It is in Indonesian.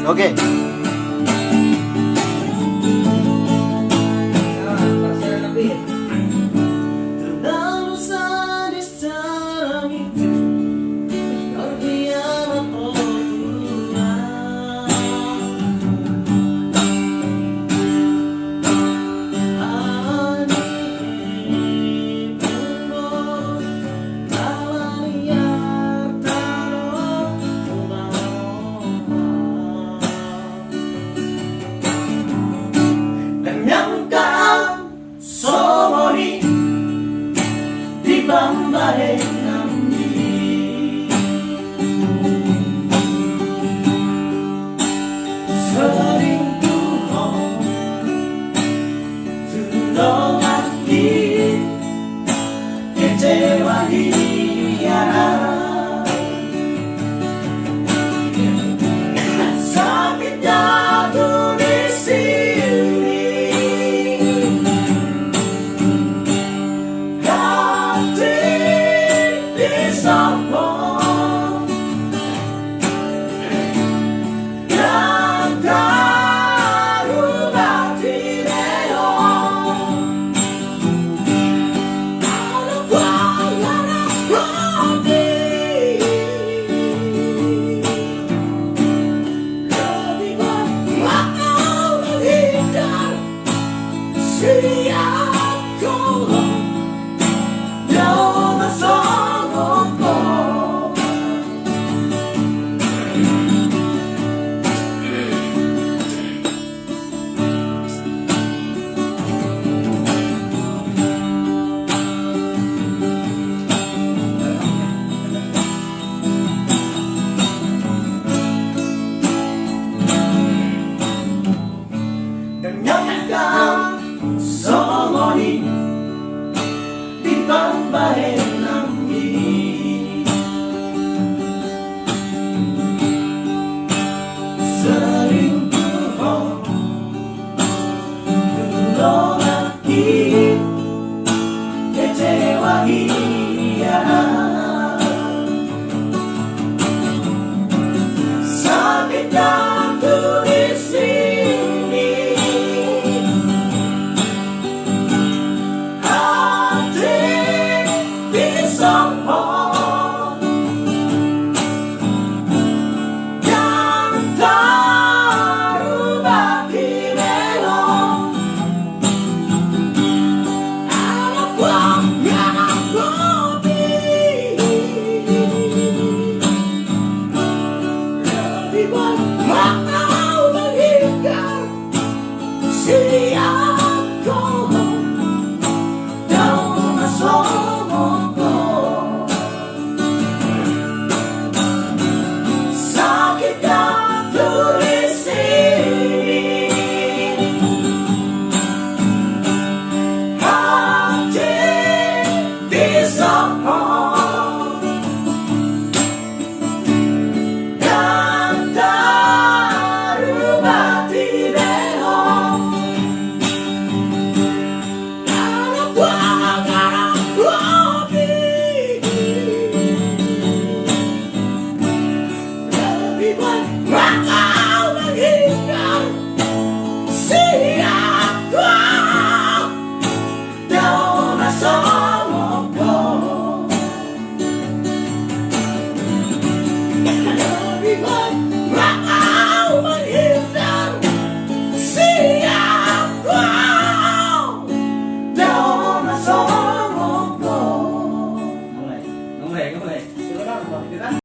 Oke. Terlalu sadis sekarang itu berkhianat pulang. Ani pembo talariar taro dan nyangka somoni di bambare namni sering tuhong tulong hati kecewa hiara sakit jatuh di sini hati disambung yang terubah di leong anak hati lebih baik mau menghindar siap kau jauh bersamaku. Dan nyangka somoni di bambare namni sering tuhong tulong hati kecewa hiara sakit jatuh di sini hati disambung yang terubah di leong anak hati lebih baik